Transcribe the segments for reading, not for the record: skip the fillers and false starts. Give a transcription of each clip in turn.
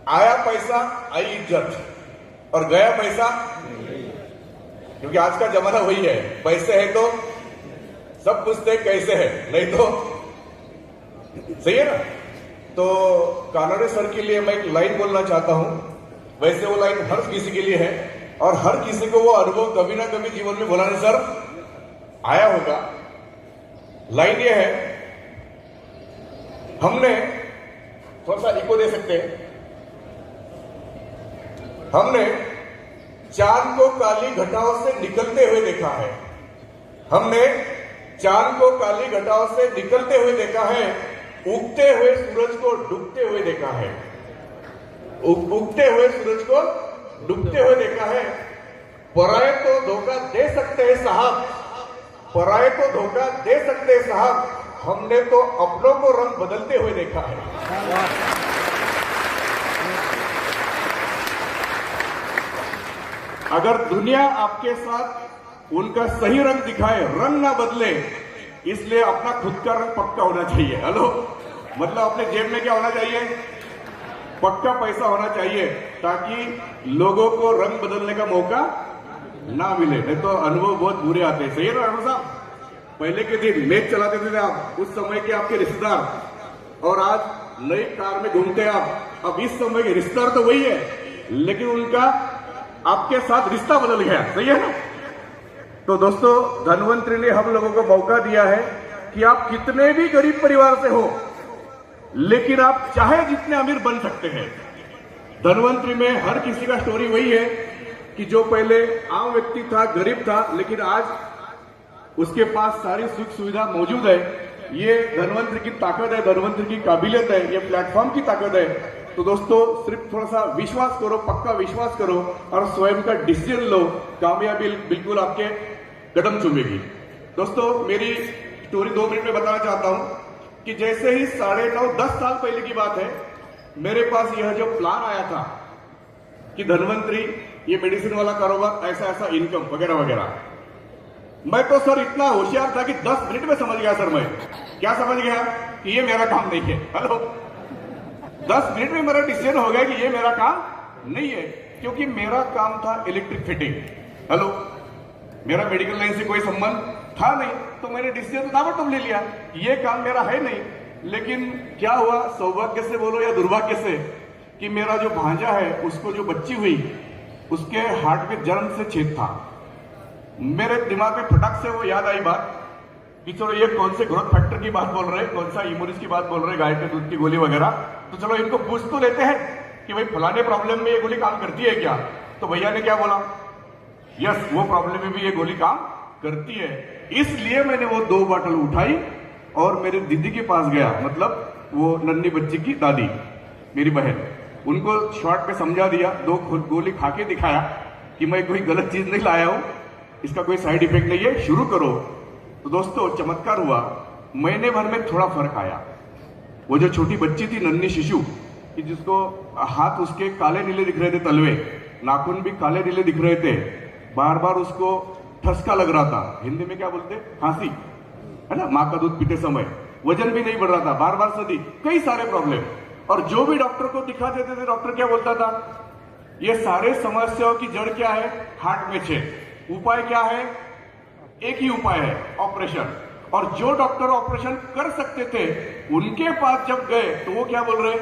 आया पैसा आई इज्जत और गया पैसा, क्योंकि आज का जमाना वही है, पैसे है तो सब पूछते कैसे है, नहीं तो सही है ना। तो कानड़े सर के लिए मैं एक लाइन बोलना चाहता हूं। वैसे वो लाइन हर किसी के लिए है और हर किसी को वो अनुभव कभी ना कभी जीवन में बोलाने सर आया होगा। लाइन ये है, हमने थोड़ा सा इको दे सकते हैं। हमने चांद को काली घटाओं से निकलते हुए देखा है। हमने चांद को काली घटाओं से निकलते हुए देखा है। उगते हुए सूरज को डूबते हुए देखा है। उगते हुए सूरज को डूबते हुए देखा है। पराये को धोखा दे सकते हैं साहब, पराये को धोखा दे सकते हैं साहब, हमने तो अपनों को रंग बदलते हुए देखा है। अगर दुनिया आपके साथ उनका सही रंग दिखाए, रंग ना बदले, इसलिए अपना खुद का रंग पक्का होना चाहिए। हेलो, मतलब अपने जेब में क्या होना चाहिए? पक्का पैसा होना चाहिए, ताकि लोगों को रंग बदलने का मौका ना मिले। नहीं तो अनुभव बहुत बुरे आते हैं। सही है ना राणा साहब? पहले के दिन मैच चलाते थे आप, उस समय के आपके रिश्तेदार, और आज नई कार में घूमते आप। अब इस समय के रिश्तेदार तो वही है, लेकिन उनका आपके साथ रिश्ता बदल गया। सही है ना? तो दोस्तों, धनवंतरी ने हम लोगों को मौका दिया है कि आप कितने भी गरीब परिवार से हो, लेकिन आप चाहे जितने अमीर बन सकते हैं। धनवंतरी में हर किसी का स्टोरी वही है कि जो पहले आम व्यक्ति था, गरीब था, लेकिन आज उसके पास सारी सुख सुविधा मौजूद है। ये धनवंतरी की ताकत है, धनवंतरी की काबिलियत है, ये प्लेटफॉर्म की ताकत है। तो दोस्तों, सिर्फ थोड़ा सा विश्वास करो, पक्का विश्वास करो और स्वयं का डिसीजन लो, कामयाबी बिल्कुल आपके कदम चूमेगी। दोस्तों, मेरी स्टोरी 2 मिनट में बताना चाहता हूं कि जैसे ही 9.5-10 साल पहले की बात है, मेरे पास यह जो प्लान आया था कि धनवंतरी ये मेडिसिन वाला कारोबार, ऐसा ऐसा इनकम वगैरह वगैरह, मैं तो सर इतना होशियार था कि 10 मिनट में समझ गया। सर मैं क्या समझ गया कि ये मेरा काम नहीं है। हेलो, 10 मिनट में मेरा डिसीजन हो गया कि ये मेरा काम नहीं है, क्योंकि मेरा काम था इलेक्ट्रिक फिटिंग। हेलो, मेरा मेडिकल लाइन से कोई संबंध था नहीं, तो मैंने डिसीजन ताबड़तोड़ ले लिया, ये काम मेरा है नहीं। लेकिन क्या हुआ, सौभाग्य से बोलो या दुर्भाग्य से, कि मेरा जो भांजा है, उसको जो बच्ची हुई, उसके हार्ट में जन्म से छेद था। मेरे दिमाग में फटाक से वो याद आई बात कि चलो ये कौन से ग्रोथ फैक्टर की बात बोल रहे हैं, कौन सा इम्यूनिस की बात बोल रहे हैं, गाय के दूध की गोली वगैरह, तो चलो इनको पूछ तो लेते हैं कि भाई फलाने प्रॉब्लम में ये गोली काम करती है क्या। तो भैया ने क्या बोला, यस, वो प्रॉब्लम में भी ये गोली काम करती है। इसलिए मैंने वो 2 बॉटल उठाई और मेरे दीदी के पास गया, मतलब वो नन्ही बच्ची की दादी, मेरी बहन, उनको शॉर्ट में समझा दिया, 2 गोली खा के दिखाया कि मैं कोई गलत चीज नहीं लाया हूं, इसका कोई साइड इफेक्ट नहीं है, शुरू करो। तो दोस्तों, चमत्कार हुआ, महीने भर में थोड़ा फर्क आया। वो जो छोटी बच्ची थी, नन्ही शिशु, कि जिसको हाथ उसके काले नीले दिख रहे थे, तलवे, नाखून भी काले नीले दिख रहे थे, बार बार उसको ठसका लग रहा था, हिंदी में क्या बोलते, खांसी, है ना, माँ का दूध पीते समय, वजन भी नहीं बढ़ रहा था, बार बार सर्दी, कई सारे प्रॉब्लम। और जो भी डॉक्टर को दिखा देते थे, डॉक्टर क्या बोलता था, ये सारे समस्याओं की जड़ क्या है, हार्ट में छेद। उपाय क्या है, एक ही उपाय है, ऑपरेशन। और जो डॉक्टर ऑपरेशन कर सकते थे, उनके पास जब गए तो वो क्या बोल रहे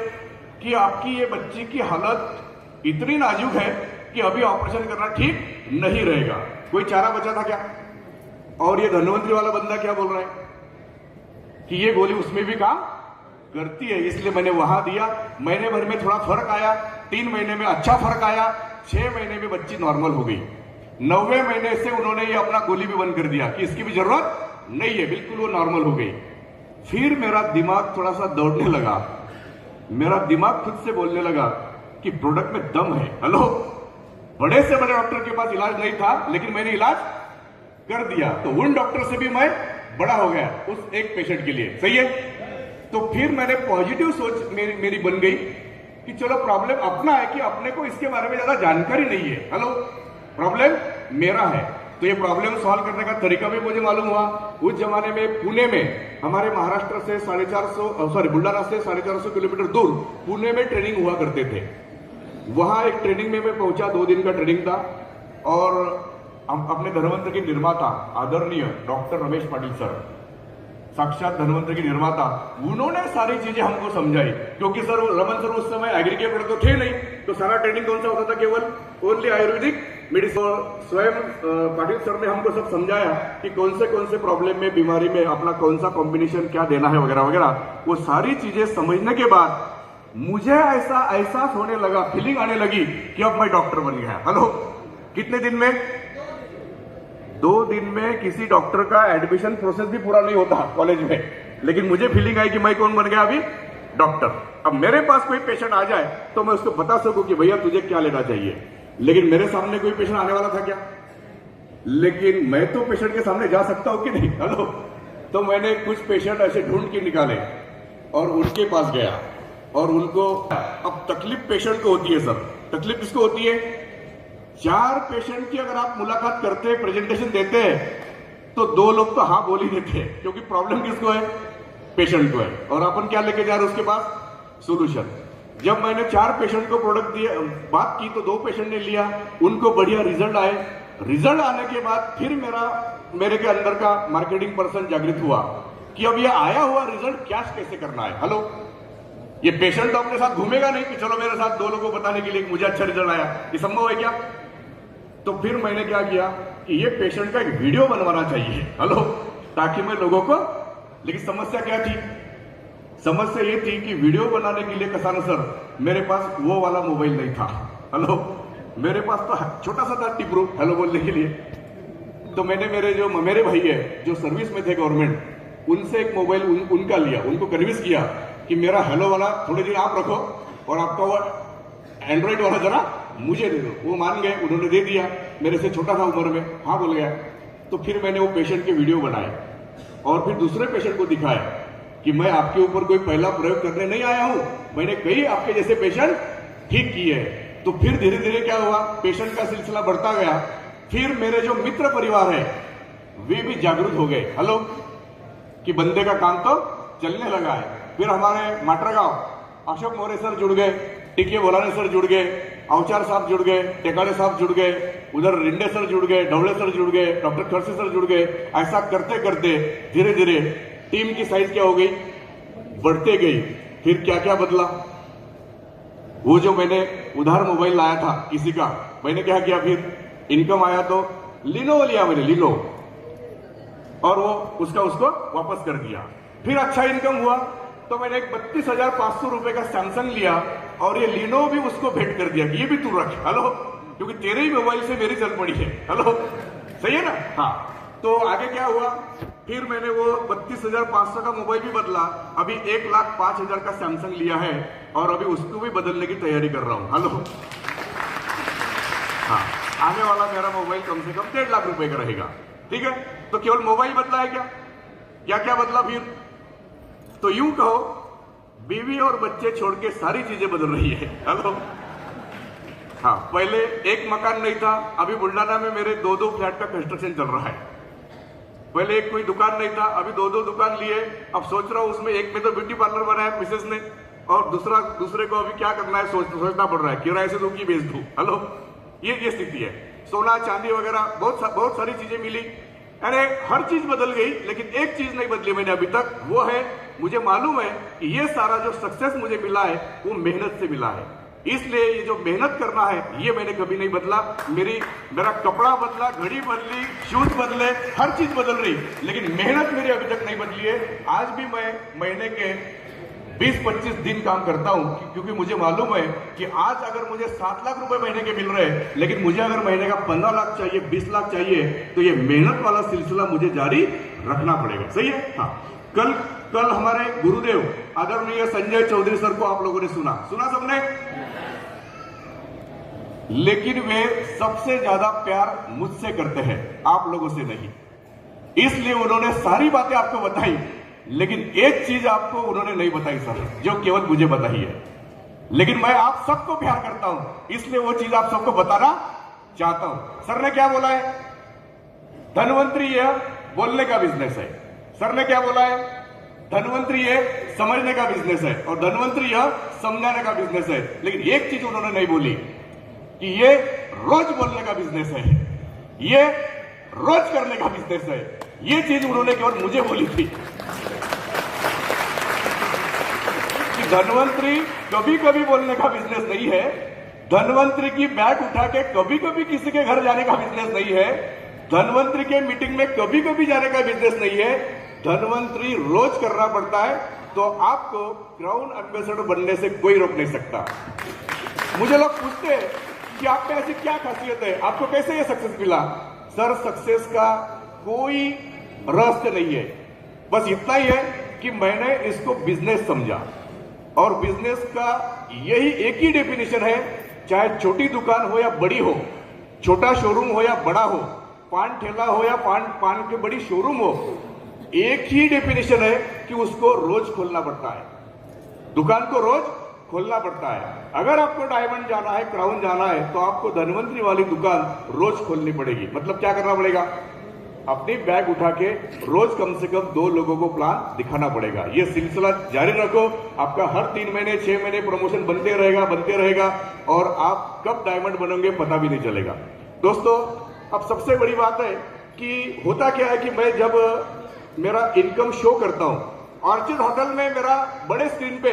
कि आपकी ये बच्ची की हालत इतनी नाजुक है कि अभी ऑपरेशन करना ठीक नहीं रहेगा। कोई चारा बचा था क्या? और ये धनवंतरी वाला बंदा क्या बोल रहा है कि ये गोली उसमें भी काम करती है, इसलिए मैंने वहां दिया। महीने भर में थोड़ा फर्क आया, 3 महीने में अच्छा फर्क आया, 6 महीने में बच्ची नॉर्मल हो गई। 9वें महीने से उन्होंने ये अपना गोली भी बंद कर दिया कि इसकी भी जरूरत नहीं है, बिल्कुल वो नॉर्मल हो गई। फिर मेरा दिमाग थोड़ा सा दौड़ने लगा, मेरा दिमाग खुद से बोलने लगा कि प्रोडक्ट में दम है। हेलो, बड़े से बड़े डॉक्टर के पास इलाज नहीं था, लेकिन मैंने इलाज कर दिया, तो उन डॉक्टर से भी मैं बड़ा हो गया उस एक पेशेंट के लिए। सही है? तो फिर मैंने पॉजिटिव सोच मेरी बन गई कि चलो, प्रॉब्लम अपना है कि अपने को इसके बारे में ज्यादा जानकारी नहीं है। हेलो, प्रॉब्लम मेरा है, तो ये प्रॉब्लम सॉल्व करने का तरीका भी मुझे मालूम हुआ। उस जमाने में पुणे में, हमारे महाराष्ट्र से 450, बुल्डाना से 450 किलोमीटर दूर पुणे में ट्रेनिंग हुआ करते थे। वहां एक ट्रेनिंग में मैं पहुंचा, 2 दिन का ट्रेनिंग था, और अपने धन्वंतरि के निर्माता आदरणीय डॉक्टर रमेश पाटिल सर, साक्षात धन्वंतरि के निर्माता, उन्होंने सारी चीजें हमको समझाई। क्योंकि सर रमन सर उस समय एग्रीकेट तो थे नहीं, तो सारा ट्रेनिंग कौन सा होता था, केवल ओनली आयुर्वेदिक मेडिसिन। स्वयं पाटिल सर ने हमको सब समझाया कि कौन से प्रॉब्लम में, बीमारी में अपना कौन सा कॉम्बिनेशन क्या देना है वगैरह वगैरह। वो सारी चीजें समझने के बाद मुझे ऐसा एहसास होने लगा, फीलिंग आने लगी कि अब मैं डॉक्टर बन गया। हेलो, कितने दिन में? 2 दिन में किसी डॉक्टर का एडमिशन प्रोसेस भी पूरा नहीं होता कॉलेज में, लेकिन मुझे फीलिंग आई कि मैं कौन बन गया अभी, डॉक्टर। अब मेरे पास कोई पेशेंट आ जाए तो मैं उसको बता सकूं कि भैया तुझे क्या लेना चाहिए। लेकिन मेरे सामने कोई पेशेंट आने वाला था क्या? लेकिन मैं तो पेशेंट के सामने जा सकता हूं कि नहीं? हेलो, तो मैंने कुछ पेशेंट ऐसे ढूंढ के निकाले और उनके पास गया और उनको, अब तकलीफ पेशेंट को होती है सर, तकलीफ किसको होती है? 4 पेशेंट की अगर आप मुलाकात करते हैं, प्रेजेंटेशन देते हैं, तो 2 लोग तो हाँ बोल ही देते हैं, क्योंकि प्रॉब्लम किसको है? पेशेंट को है। और अपन क्या लेके जा रहे हैं उसके पास? सोल्यूशन। जब मैंने 4 पेशेंट को प्रोडक्ट दिए, बात की, तो 2 पेशेंट ने लिया, उनको बढ़िया रिजल्ट आए। रिजल्ट आने के बाद फिर मेरे के अंदर का मार्केटिंग पर्सन जागृत हुआ कि अब ये आया हुआ रिजल्ट कैश कैसे करना है। हेलो, ये पेशेंट तो अपने साथ घूमेगा नहीं कि चलो मेरे साथ 2 लोगों को बताने के लिए मुझे अच्छा रिजल्ट आया, ये संभव है क्या? तो फिर मैंने क्या किया कि ये पेशेंट का एक वीडियो बनवाना चाहिए। हेलो, ताकि मैं लोगों को, लेकिन समस्या क्या थी? समस्या ये थी कि वीडियो बनाने के लिए कसाना सर मेरे पास वो वाला मोबाइल नहीं था। हेलो, मेरे पास तो छोटा सा था टिपरू हेलो बोलने के लिए। तो मैंने मेरे भाई है जो सर्विस में थे गवर्नमेंट, उनसे एक मोबाइल उनका लिया, उनको कन्विंस किया कि मेरा हेलो वाला थोड़े दिन आप रखो और आपका वो एंड्रॉइड वाला जरा मुझे दे दो। वो मान गए, उन्होंने दे दिया। मेरे से छोटा था उम्र में, हाँ बोल गया। तो फिर मैंने वो पेशेंट के वीडियो बनाए और फिर दूसरे पेशेंट को दिखाया कि मैं आपके ऊपर कोई पहला प्रयोग करने नहीं आया हूं, मैंने कई आपके जैसे पेशेंट ठीक किए हैं। तो फिर धीरे धीरे क्या हुआ, पेशेंट का सिलसिला बढ़ता गया। फिर मेरे जो मित्र परिवार है वे भी जागरूक हो गए। हेलो, कि बंदे का काम तो चलने लगा है। फिर हमारे माटरगांव अशोक मोरे सर जुड़ गए, टीके बोलाने सर जुड़ गए, अवचार साहब जुड़ गए, टेकाड़े साहब जुड़ गए, उधर रिंडे सर जुड़ गए, ढवले सर जुड़ गए, डॉक्टर खरसी सर जुड़ गए। ऐसा करते करते धीरे धीरे टीम की साइज क्या हो गई, बढ़ते गई। फिर क्या क्या बदला, वो जो मैंने उधार मोबाइल लाया था किसी का, मैंने क्या किया, फिर इनकम आया तो लिनो लिया मैंने, लिनो, और वो उसको वापस कर दिया। फिर अच्छा इनकम हुआ तो मैंने एक 32,500 रुपए का सैमसंग लिया और ये लिनो भी उसको भेंट कर दिया कि ये भी तू रख। हेलो, क्योंकि तेरे ही मोबाइल से मेरी चल पड़ी है। हेलो, सही है ना? हाँ। तो आगे क्या हुआ, फिर मैंने वो 32,500 का मोबाइल भी बदला, अभी 1,05,000 का सैमसंग लिया है और अभी उसको भी बदलने की तैयारी कर रहा हूं। हेलो, हाँ, आने वाला मेरा मोबाइल कम से कम 1.5 लाख रुपए का रहेगा। ठीक है, तो केवल मोबाइल बदला है क्या? क्या क्या बदला फिर? तो यूं कहो, बीवी और बच्चे छोड़ के सारी चीजें बदल रही है। हेलो, हाँ, पहले एक मकान नहीं था, अभी बुल्डाना में मेरे 2-2 फ्लैट का कंस्ट्रक्शन चल रहा है। पहले एक कोई दुकान नहीं था, अभी 2-2 दुकान लिए। अब सोच रहा हूं उसमें एक में तो ब्यूटी पार्लर बनाया मिसेस ने, और दूसरे को अभी क्या करना है सोचना पड़ रहा है, किराए से दूं कि बेच दूं। हेलो, ये स्थिति है। सोना चांदी वगैरह बहुत सारी चीजें मिली, अरे हर चीज बदल गई, लेकिन एक चीज नहीं बदली मैंने अभी तक, वो है मुझे मालूम है कि ये सारा जो सक्सेस मुझे मिला है वो मेहनत से मिला है। इसलिए ये जो मेहनत करना है ये मैंने कभी नहीं बदला। मेरा कपड़ा बदला, घड़ी बदली, शूज बदले, हर चीज बदल रही, लेकिन मेहनत मेरी अभी तक नहीं बदली है। आज भी मैं महीने के 20-25 दिन काम करता हूं, क्योंकि मुझे मालूम है कि आज अगर मुझे 7 लाख रुपए महीने के मिल रहे हैं, लेकिन मुझे अगर महीने का 15 लाख चाहिए, 20 लाख चाहिए, तो ये मेहनत वाला सिलसिला मुझे जारी रखना पड़ेगा। सही है? हाँ। कल हमारे गुरुदेव आदरणीय संजय चौधरी सर को आप लोगों ने सुना सबने, लेकिन वे सबसे ज्यादा प्यार मुझसे करते हैं, आप लोगों से नहीं। इसलिए उन्होंने सारी बातें आपको बताई, लेकिन एक चीज आपको उन्होंने नहीं बताई सर, जो केवल मुझे बताई है। लेकिन मैं आप सबको प्यार करता हूं, इसलिए वो चीज आप सबको बताना चाहता हूं। सर ने क्या बोला है, धनवंतरी यह बोलने का बिजनेस है। सर ने क्या बोला है, धनवंतरी ये समझने का बिजनेस है और धनवंतरी यह समझाने का बिजनेस है। लेकिन एक चीज उन्होंने नहीं बोली कि ये रोज बोलने का बिजनेस है, ये रोज करने का बिजनेस है। ये चीज उन्होंने केवल मुझे बोली थी कि धनवंतरी कभी कभी बोलने का बिजनेस नहीं है, धनवंतरी की बैग उठा के कभी कभी किसी के घर जाने का बिजनेस नहीं है, धनवंतरी के मीटिंग में कभी कभी जाने का बिजनेस नहीं है, धनवंतरी रोज करना पड़ता है। तो आपको क्राउन एम्बेसडर बनने से कोई रोक नहीं सकता। मुझे लोग पूछते हैं कि आप में ऐसी क्या खासियत है, आपको कैसे ये सक्सेस मिला? सर, सक्सेस का कोई रहस्य नहीं है, बस इतना ही है कि मैंने इसको बिजनेस समझा और बिजनेस का यही एक ही डेफिनेशन है, चाहे छोटी दुकान हो या बड़ी हो, छोटा शोरूम हो या बड़ा हो, पान ठेला हो या पान की बड़ी शोरूम हो, एक ही डेफिनेशन है कि उसको रोज खोलना पड़ता है, दुकान को रोज खोलना पड़ता है। अगर आपको डायमंड जाना है, क्राउन जाना है, तो आपको धनवंतरी वाली दुकान रोज खोलनी पड़ेगी। मतलब क्या करना पड़ेगा? अपनी बैग उठा के रोज कम से कम 2 लोगों को प्लान दिखाना पड़ेगा। ये सिलसिला जारी रखो, आपका हर 3 महीने 6 महीने प्रमोशन बनते रहेगा और आप कब डायमंड बनोगे पता भी नहीं चलेगा। दोस्तों, अब सबसे बड़ी बात है कि होता क्या है कि मैं जब मेरा इनकम शो करता हूं, ऑर्चिड होटल में मेरा बड़े स्क्रीन पे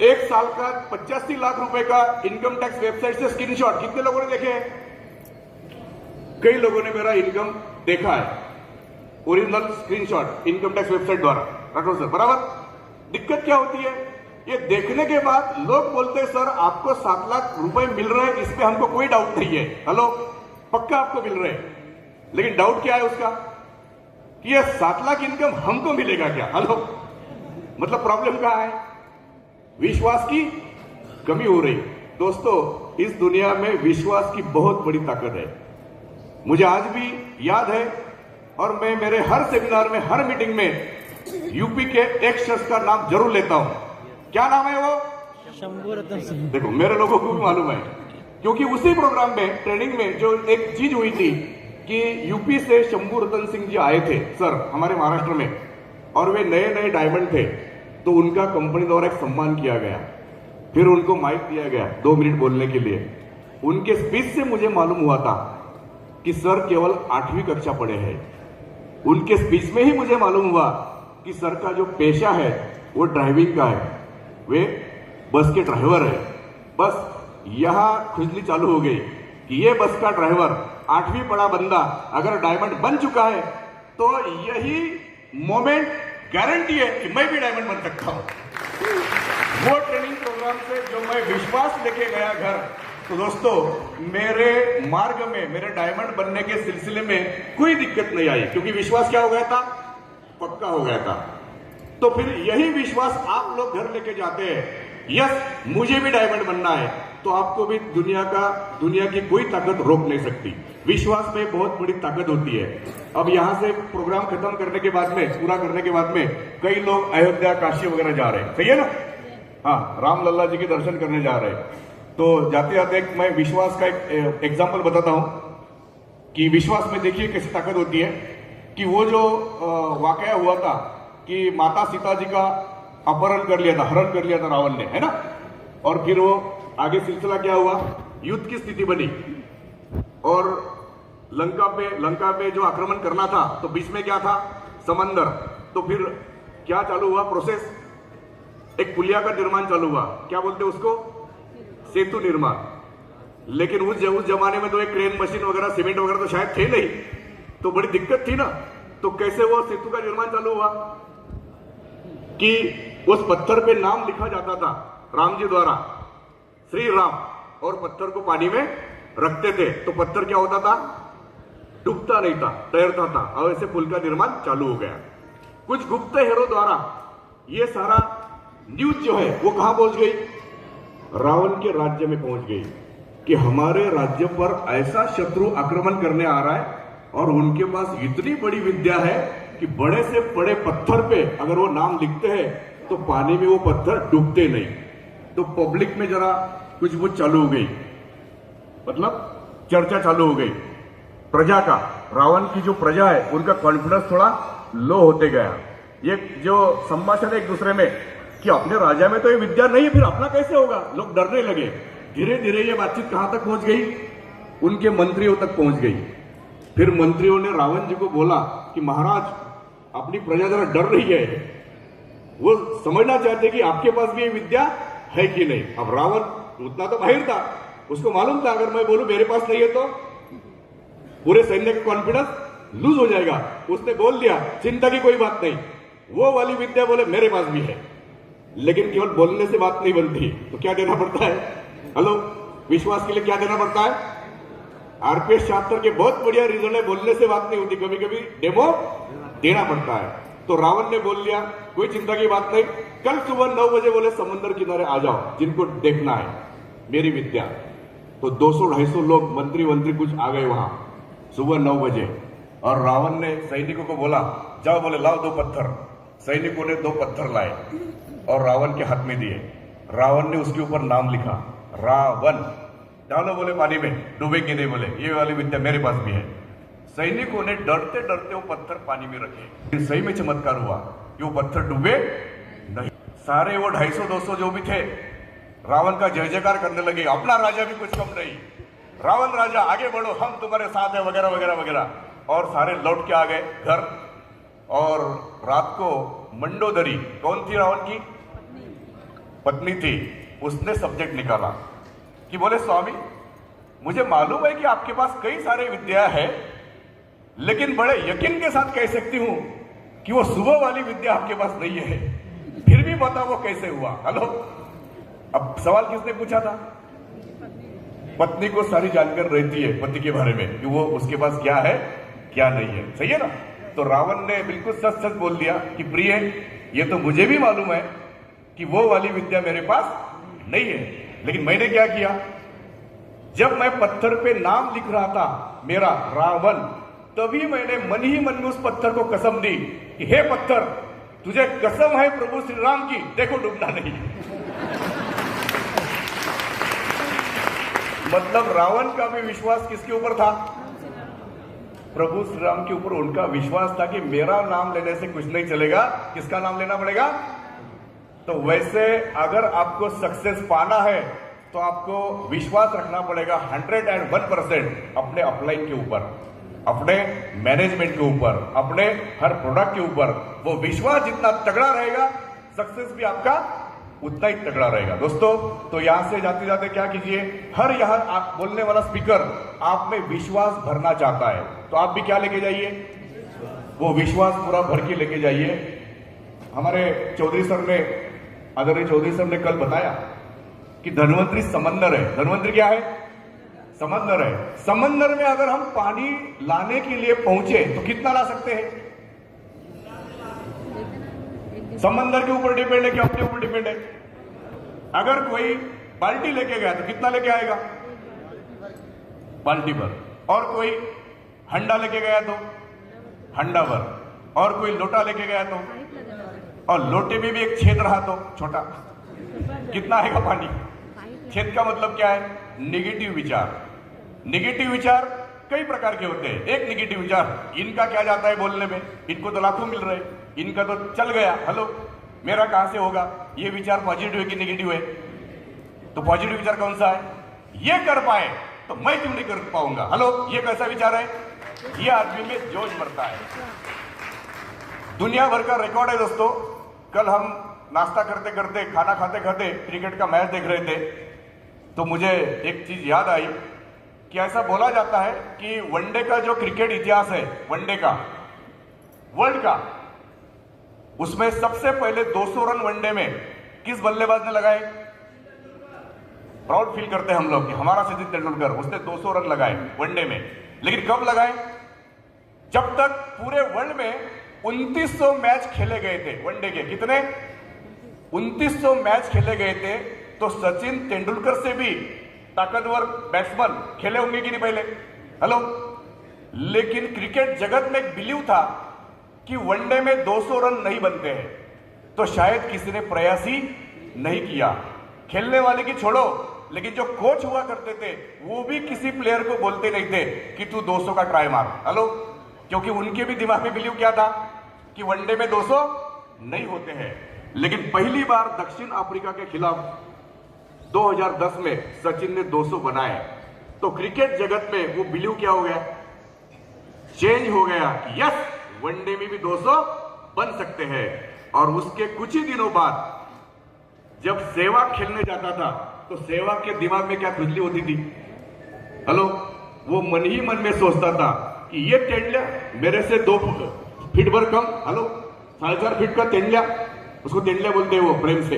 1 साल का 85 लाख रुपए का इनकम टैक्स वेबसाइट से स्क्रीनशॉट कितने लोगों ने देखे हैं? कई लोगों ने मेरा इनकम देखा है, original screenshot income tax website द्वारा। राठौर सर, बराबर? दिक्कत क्या होती है? ये देखने के बाद लोग बोलते हैं सर आपको 7 लाख रुपए मिल रहे हैं, इस पे हमको कोई डाउट नहीं है। हेलो, पक्का आपको मिल रहे हैं, लेकिन डाउट क्या है उसका कि ये 7 लाख इनकम हमको मिलेगा क्या? हेलो, मतलब प्रॉब्लम कहां है? विश्वास की कमी हो रही। दोस्तों, इस दुनिया में विश्वास की बहुत बड़ी ताकत है। मुझे आज भी याद है और मैं मेरे हर सेमिनार में, हर मीटिंग में यूपी के एक शख्स का नाम जरूर लेता हूं। क्या नाम है वो? शंभू रतन सिंह। देखो, मेरे लोगों को भी मालूम है, क्योंकि उसी प्रोग्राम में, ट्रेनिंग में जो एक चीज हुई थी कि यूपी से शंभू रतन सिंह जी आए थे सर हमारे महाराष्ट्र में, और वे नए नए डायमंड थे, तो उनका कंपनी द्वारा एक सम्मान किया गया। फिर उनको माइक दिया गया 2 मिनट बोलने के लिए। उनके स्पीच से मुझे मालूम हुआ था कि सर केवल 8वीं कक्षा पढ़े हैं। उनके स्पीच में ही मुझे मालूम हुआ कि सर का जो पेशा है वो ड्राइविंग का है, वे बस के ड्राइवर है। बस यहां खुजली चालू हो गई कि ये बस का ड्राइवर 8वीं पढ़ा बंदा अगर डायमंड बन चुका है तो यही मोमेंट गारंटी है कि मैं भी डायमंड बन सकता हूं। वो ट्रेनिंग प्रोग्राम से जो मैं विश्वास लेके गया घर, तो दोस्तों मेरे मार्ग में, मेरे डायमंड बनने के सिलसिले में कोई दिक्कत नहीं आई, क्योंकि विश्वास क्या हो गया था? पक्का हो गया था। तो फिर यही विश्वास आप लोग घर लेके जाते हैं, यस मुझे भी डायमंड बनना है, तो आपको भी दुनिया की कोई ताकत रोक नहीं सकती। विश्वास में बहुत बड़ी ताकत होती है। अब यहां से प्रोग्राम खत्म करने के बाद में, पूरा करने के बाद में, कई लोग अयोध्या, काशी वगैरह जा रहे हैं, सही है ना? हाँ, राम लल्ला जी के दर्शन करने जा रहे हैं। तो जाते जाते मैं विश्वास का एक एग्जाम्पल बताता हूं कि विश्वास में देखिए कैसी ताकत होती है कि वो जो वाकया हुआ था कि माता सीता जी का अपहरण कर लिया था, हरण कर लिया था रावण ने, है ना? और फिर वो आगे सिलसिला क्या हुआ? युद्ध की स्थिति बनी और लंका पे जो आक्रमण करना था, तो बीच में क्या था? समंदर। तो फिर क्या चालू हुआ प्रोसेस? एक पुलिया का निर्माण चालू हुआ। क्या बोलते उसको? सेतु निर्माण। लेकिन उस जमाने में तो एक क्रेन मशीन वगैरह, सीमेंट वगैरह तो शायद थे नहीं, तो बड़ी दिक्कत थी ना। तो कैसे वो सेतु का निर्माण चालू हुआ कि उस पत्थर पे नाम लिखा जाता था राम जी द्वारा, श्री राम, और पत्थर को पानी में रखते थे तो पत्थर क्या होता था? डूबता नहीं था, तैरता था। और ऐसे पुल का निर्माण चालू हो गया। कुछ गुप्त हेरो द्वारा ये सारा न्यूज जो है वो कहां पहुंच गई? रावण के राज्य में पहुंच गई कि हमारे राज्य पर ऐसा शत्रु आक्रमण करने आ रहा है और उनके पास इतनी बड़ी विद्या है कि बड़े से बड़े पत्थर पे अगर वो नाम लिखते हैं तो पानी में वो पत्थर डूबते नहीं। तो पब्लिक में जरा कुछ चालू हो गई, मतलब चर्चा चालू हो गई प्रजा का। रावण की जो प्रजा है उनका कॉन्फिडेंस थोड़ा लो होते गया। ये जो संभाषण है एक दूसरे में कि अपने राजा में तो ये विद्या नहीं है, फिर अपना कैसे होगा, लोग डरने लगे। धीरे धीरे ये बातचीत कहां तक पहुंच गई, उनके मंत्रियों तक पहुंच गई। फिर मंत्रियों ने रावण जी को बोला कि महाराज अपनी प्रजा जरा डर रही है, वो समझना चाहते कि आपके पास भी ये विद्या है कि नहीं। अब रावण उतना तो माहिर था, उसको मालूम था अगर मैं बोलूं मेरे पास नहीं है तो पूरे सैन्य का कॉन्फिडेंस लूज हो जाएगा। उसने बोल दिया चिंता की कोई बात नहीं, वो वाली विद्या बोले मेरे पास भी है। लेकिन केवल बोलने से बात नहीं बनती, तो क्या देना पड़ता है, हेलो, विश्वास के लिए क्या देना पड़ता है। आरपीएस शास्त्र के बहुत बढ़िया रीजन है, बोलने से बात नहीं होती, कभी कभी डेमो देना पड़ता है। तो रावण ने बोल लिया कोई चिंता की बात नहीं, कल सुबह 9 बजे बोले समंदर किनारे आ जाओ, जिनको देखना है मेरी विद्या। तो 200-250 लोग मंत्री कुछ आ गए वहां सुबह 9 बजे। और रावण ने सैनिकों को बोला जाओ, बोले लाओ 2 पत्थर। सैनिकों ने 2 पत्थर लाए और रावण के हाथ में दिए। रावण ने उसके ऊपर नाम लिखा रावण, डालो बोले पानी में, डूबेंगे नहीं बोले, ये वाली विद्या मेरे पास भी है। सैनिकों ने डरते डरते वो पत्थर पानी में रखे। सही में चमत्कार हुआ कि वो पत्थर डूबे नहीं। सारे वो 250-200 जो भी थे रावण का जय जयकार करने लगे, अपना राजा भी कुछ कम नहीं, रावण राजा आगे बढ़ो, हम तुम्हारे साथ है, वगैरह वगैरह वगैरह। और सारे लौट के आ गए घर। और रात को मंडोदरी, कौन थी रावण की पत्नी थी, उसने सब्जेक्ट निकाला कि बोले स्वामी मुझे मालूम है कि आपके पास कई सारे विद्या है, लेकिन बड़े यकीन के साथ कह सकती हूं कि वो सुबह वाली विद्या आपके पास नहीं है। फिर भी बताओ वो कैसे हुआ। हेलो, अब सवाल किसने पूछा था, पत्नी को सारी जानकारी रहती है पति के बारे में कि वो उसके पास क्या है क्या नहीं है, सही है ना। तो रावण ने बिल्कुल सच सच बोल दिया कि प्रिय ये तो मुझे भी मालूम है कि वो वाली विद्या मेरे पास नहीं है, लेकिन मैंने क्या किया, जब मैं पत्थर पे नाम लिख रहा था मेरा रावण, तभी मैंने मन ही मन में उस पत्थर को कसम दी कि हे पत्थर तुझे कसम है प्रभु श्री राम की, देखो डूबना नहीं। मतलब रावण का भी विश्वास किसके ऊपर था, प्रभु श्री राम के ऊपर उनका विश्वास था कि मेरा नाम लेने से कुछ नहीं चलेगा, किसका नाम लेना पड़ेगा। तो वैसे अगर आपको सक्सेस पाना है तो आपको विश्वास रखना पड़ेगा 101% अपने अपलाइन के ऊपर, अपने मैनेजमेंट के ऊपर, अपने हर प्रोडक्ट के ऊपर। वो विश्वास जितना तगड़ा रहेगा सक्सेस भी आपका उतना ही तगड़ा रहेगा। दोस्तों तो यहां से जाते जाते क्या कीजिए, हर यहां आप बोलने वाला स्पीकर आप में विश्वास भरना चाहता है, तो आप भी क्या लेके जाइए, वो विश्वास पूरा भर के लेके जाइए। हमारे चौधरी सर ने, आदरणीय चौधरी सर ने कल बताया कि धनवंतरी समंदर है। धनवंतरी क्या है, समंदर है। समंदर में अगर हम पानी लाने के लिए पहुंचे तो कितना ला सकते हैं, समंदर के ऊपर डिपेंड है कि अपने ऊपर डिपेंड है। अगर कोई बाल्टी लेके गया तो कितना लेके आएगा, बाल्टी भर। और कोई हंडा लेके गया तो हंडा भर। और कोई लोटा लेके गया तो, और लोटे में भी एक छेद रहा तो छोटा, कितना आएगा पानी। छेद का मतलब क्या है, नेगेटिव विचार। नेगेटिव विचार कई प्रकार के होते हैं। एक नेगेटिव विचार, इनका क्या जाता है बोलने में, इनको तो लाखों मिल रहे, इनका तो चल गया, हेलो मेरा कहां से होगा। ये विचार पॉजिटिव है कि नेगेटिव है, तो पॉजिटिव विचार कौन सा है, ये कर पाए तो मैं क्यों नहीं कर पाऊंगा। हेलो, ये कैसा विचार है, ये आदमी में जोश भरता है। दुनिया भर का रिकॉर्ड है दोस्तों। कल हम नाश्ता करते करते, खाना खाते खाते क्रिकेट का मैच देख रहे थे, तो मुझे एक चीज याद आई कि ऐसा बोला जाता है कि वनडे का जो क्रिकेट इतिहास है, वनडे का, वर्ल्ड का, उसमें सबसे पहले 200 रन वनडे में किस बल्लेबाज ने लगाए। प्राउड फील करते हैं हम लोग कि हमारा सचिन तेंदुलकर, उसने 200 रन लगाए वनडे में। लेकिन कब लगाए, जब तक पूरे वर्ल्ड में 2900 मैच खेले गए थे वनडे के। कितने, 2900 मैच खेले गए थे। तो सचिन तेंदुलकर से भी ताकतवर बैट्समैन खेले होंगे कि नहीं पहले, हेलो। लेकिन क्रिकेट जगत में एक बिलीव था कि वनडे में 200 रन नहीं बनते हैं, तो शायद किसी ने प्रयास ही नहीं किया। खेलने वाले की छोड़ो, लेकिन जो कोच हुआ करते थे वो भी किसी प्लेयर को बोलते नहीं थे कि तू 200 का ट्राई मार, हेलो, क्योंकि उनके भी दिमाग में बिलीव क्या था कि वनडे में 200 नहीं होते हैं, लेकिन पहली बार दक्षिण अफ्रीका के खिलाफ 2010 में सचिन ने 200 बनाए तो क्रिकेट जगत में वो बिलीव क्या हो गया, चेंज हो गया कि यस वनडे में भी 200 बन सकते हैं। और उसके कुछ ही दिनों बाद जब सहवाग खेलने जाता था तो सहवाग के दिमाग में क्या खुजली होती थी, हेलो, वो मन ही मन में सोचता था कि ये तेंडल्या मेरे से 2 फीट भर कम, हेलो 4.5 फीट का तेंडल्या, उसको तेंडल्या बोलते हैं वो प्रेम से,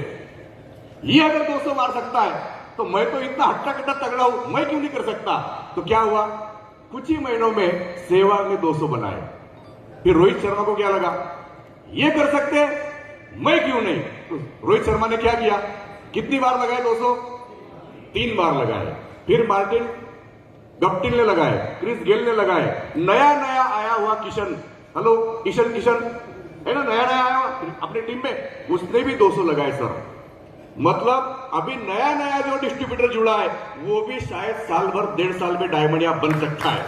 ये अगर 200 मार सकता है तो मैं तो इतना हट्टा कट्टा तगड़ा हूं, मैं क्यों नहीं कर सकता। तो क्या हुआ, कुछ ही महीनों में सहवाग ने 200 बनाए। फिर रोहित शर्मा को क्या लगा, ये कर सकते हैं, मैं क्यों नहीं। तो रोहित शर्मा ने क्या किया, कितनी बार लगाए 200, 3 बार लगाए। फिर मार्टिन गप्टिल ने लगाए, क्रिस गेल ने लगाए, नया नया आया हुआ किशन, हेलो किशन है ना, नया नया आया अपनी टीम में, उसने भी 200 लगाए सर। मतलब अभी नया नया जो डिस्ट्रीब्यूटर जुड़ा है वो भी शायद साल भर 1.5 साल में डायमंड या बन सकता है।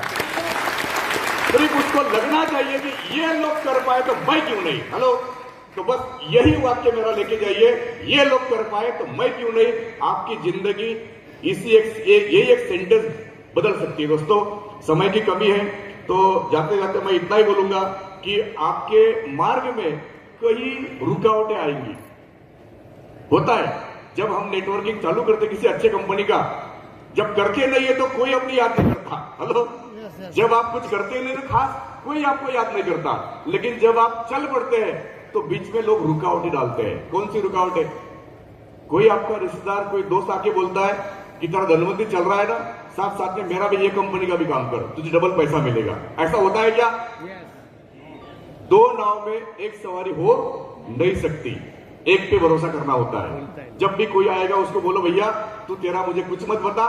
सिर्फ उसको लगना चाहिए कि ये लोग कर पाए तो मैं क्यों नहीं, हेलो। तो बस यही वाक्य मेरा लेके जाइए, ये लोग कर पाए तो मैं क्यों नहीं। आपकी जिंदगी इसी एक सेंटेंस बदल सकती है। दोस्तों समय की कमी है तो जाते जाते मैं इतना ही बोलूंगा कि आपके मार्ग में कई रुकावटें आएंगी। होता है जब हम नेटवर्किंग चालू करते किसी अच्छे कंपनी का, जब करते नहीं है तो कोई अपनी याद नहीं करता, हेलो। जब आप कुछ करते नहीं तो खास कोई आपको याद नहीं करता, लेकिन जब आप चल पड़ते हैं तो बीच में लोग रुकावटें डालते हैं। कौन सी रुकावटें, कोई आपका रिश्तेदार कोई दोस्त आके बोलता है कि तेरा धनवंती चल रहा है ना, साथ साथ में मेरा भी ये कंपनी का भी काम कर, तुझे डबल पैसा मिलेगा। ऐसा होता है क्या? दो नाव में एक सवारी हो नहीं सकती, एक पे भरोसा करना होता है। जब भी कोई आएगा उसको बोलो भैया तू तेरा मुझे कुछ मत बता,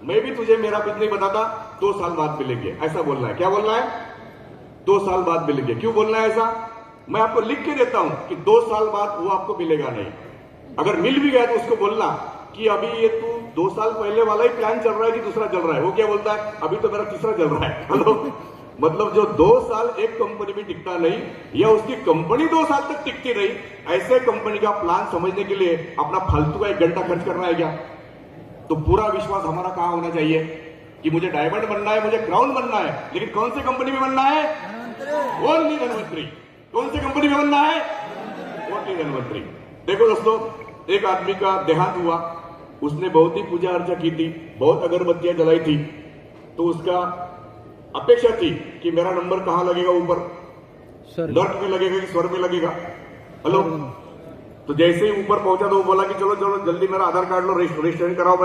मैं भी तुझे मेरा कुछ नहीं बताता, 2 साल बाद मिलेंगे, ऐसा बोलना है। क्या बोलना है? 2 साल बाद मिलेंगे। क्यों बोलना है ऐसा? मैं आपको लिख के देता हूं कि 2 साल बाद वो आपको मिलेगा नहीं। अगर मिल भी गया तो उसको बोलना कि अभी ये तू 2 साल पहले वाला ही प्लान चल रहा है कि दूसरा चल रहा है। वो क्या बोलता है, अभी तो मेरा तीसरा चल रहा है, हेलो। मतलब जो 2 साल एक कंपनी में टिकता नहीं या उसकी कंपनी 2 साल तक टिकती नहीं, ऐसे कंपनी का प्लान समझने के लिए अपना फालतू का 1 घंटा खर्च करना है क्या? तो पूरा विश्वास हमारा कहां होना चाहिए कि मुझे डायमंड बनना है, मुझे क्राउन बनना है, लेकिन कौन सी कंपनी में बनना है? ओनली धनवंतरी। कौन सी कंपनी में बनना है? ओनली धनवंतरी। देखो दोस्तों, एक आदमी का देहांत हुआ, उसने बहुत ही पूजा अर्चा की थी, बहुत अगरबत्तियां जलाई थी, तो उसका अपेक्षा थी कि मेरा नंबर कहां लगेगा, ऊपर नर्क में लगेगा कि स्वर्ग में लगेगा, हेलो। तो जैसे ही ऊपर पहुंचा तो वो बोला कि चलो चलो जल्दी मेरा आधार कार्ड लो, रजिस्ट्रेशन कराओ,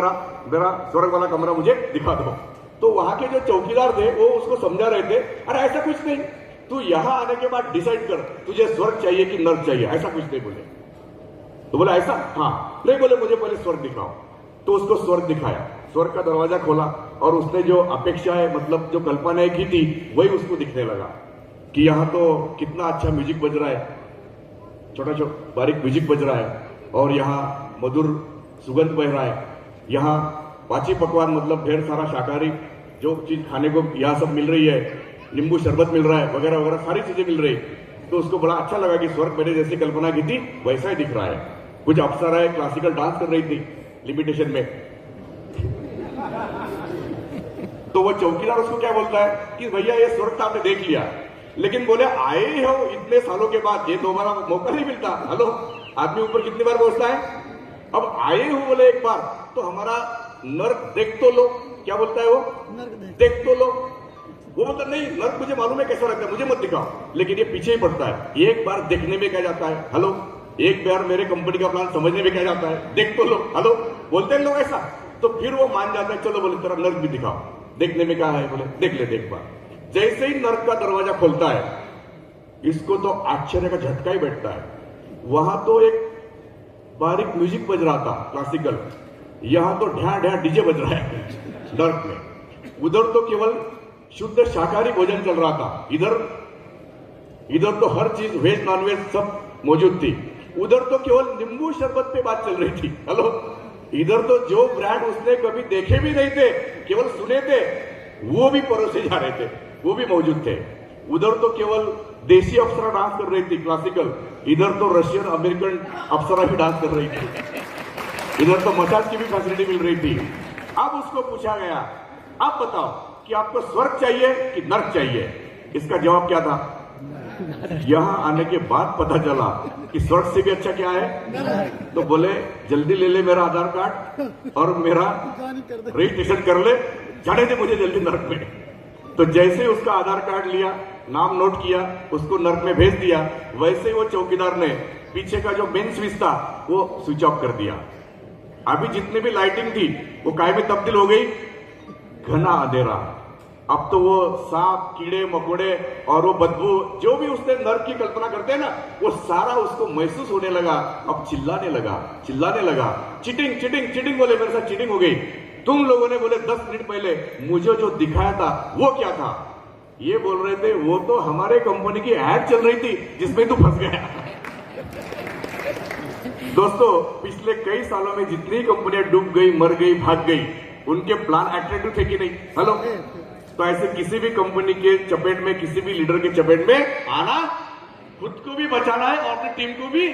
मेरा स्वर्ग वाला कमरा मुझे दिखा दो। तो वहां के जो चौकीदार थे वो उसको समझा रहे थे, अरे ऐसा कुछ नहीं, तू यहां आने के बाद डिसाइड कर तुझे स्वर्ग चाहिए कि नर्क चाहिए, ऐसा कुछ नहीं बोले। तो बोला ऐसा? हाँ। नहीं बोले मुझे पहले स्वर्ग दिखाओ। तो उसको स्वर्ग दिखाया, स्वर्ग का दरवाजा खोला और उसने जो अपेक्षा है, मतलब जो कल्पनाएं की थी, वही उसको दिखने लगा कि यहाँ तो कितना अच्छा म्यूजिक बज रहा है, छोटा छोटा बारीक म्यूजिक बज रहा है, और यहाँ मधुर सुगंध बह रहा है, यहाँ पाची पकवान मतलब ढेर सारा शाकाहारी जो चीज खाने को यहाँ सब मिल रही है, नींबू शरबत मिल रहा है, वगैरह वगैरह सारी चीजें मिल रही। तो उसको बड़ा अच्छा लगा कि स्वर्ग मैंने जैसी कल्पना की थी वैसा ही दिख रहा है। कुछ अप्सराएं क्लासिकल डांस कर रही थी लिमिटेशन में। तो वो चौकीदार उसको क्या बोलता है कि भैया ये स्वर्ग तो आपने देख लिया, लेकिन बोले आए हो इतने सालों के बाद, ये दोबारा मौका नहीं मिलता, हेलो। आदमी ऊपर कितनी बार पहुंचता है? अब आए हो बोले एक बार तो हमारा नर्क देख तो लो। क्या बोलता है वो? देख तो लो। वो बोलता नहीं, नर्क मुझे मालूम है कैसा लगता है, मुझे मत दिखाओ, लेकिन ये पीछे ही पड़ता है। एक बार देखने में क्या जाता है, हेलो। एक बार मेरे कंपनी का प्लान समझने में क्या जाता है, देख तो लो, हेलो। बोलते हैं लोग ऐसा, तो फिर वो मान जाता है, चलो बोले तेरा नर्क भी दिखाओ, देखने में क्या है, बोले देख ले देख बार। जैसे ही नर्क का दरवाजा खोलता है, इसको तो आश्चर्य का झटका ही बैठता है। वहां तो एक बारीक म्यूजिक बज रहा था क्लासिकल, यहां तो ढ्या ढ्या डीजे बज रहा है नर्क में। उधर तो केवल शुद्ध शाकाहारी भोजन चल रहा था, इधर तो हर चीज वेज नॉनवेज सब मौजूद थी। उधर तो केवल नींबू शरबत पे बात चल रही थी, हेलो। इधर तो जो ब्रांड उसने कभी देखे भी नहीं थे, केवल सुने थे, वो भी परोसे जा रहे थे, वो भी मौजूद थे। उधर तो केवल देसी अप्सरा डांस कर रही थी क्लासिकल, इधर तो रशियन अमेरिकन अप्सरा भी डांस कर रही थी, इधर तो मसाज की भी फैसिलिटी मिल रही थी। अब उसको पूछा गया, आप बताओ कि आपको स्वर्ग चाहिए कि नर्क चाहिए? इसका जवाब क्या था? यहां आने के बाद पता चला कि स्वर्ग से भी अच्छा क्या है। तो बोले जल्दी ले ले मेरा आधार कार्ड और मेरा रजिस्ट्रेशन कर ले, जाने दे मुझे जल्दी नर्क में। तो जैसे उसका आधार कार्ड लिया, नाम नोट किया, उसको नर्क में भेज दिया, वैसे ही वो चौकीदार ने पीछे का जो मेन स्विच था वो स्विच ऑफ कर दिया। अभी जितनी भी लाइटिंग थी वो काय में तब्दील हो गई, घना अंधेरा। अब तो वो सांप, कीड़े मकोड़े और वो बदबू, जो भी उसने नर्क की कल्पना करते हैं ना, वो सारा उसको महसूस होने लगा। अब चिल्लाने लगा, चीटिंग चीटिंग चीटिंग बोले, मेरे साथ चीटिंग हो गई। तुम लोगों ने बोले 10 मिनट पहले मुझे जो दिखाया था वो क्या था? ये बोल रहे थे वो तो हमारे कंपनी की एड चल रही थी जिसमें तू फंस गया। दोस्तों, पिछले कई सालों में जितनी कंपनियां डूब गई, मर गई, भाग गई, उनके प्लान एट्रैक्टिव थे कि नहीं? हेलो, तो ऐसे किसी भी कंपनी के चपेट में, किसी भी लीडर के चपेट में आना, खुद को भी बचाना है और अपनी टीम को भी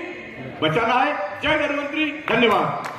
बचाना है। जय धन्वंतरी, धन्यवाद।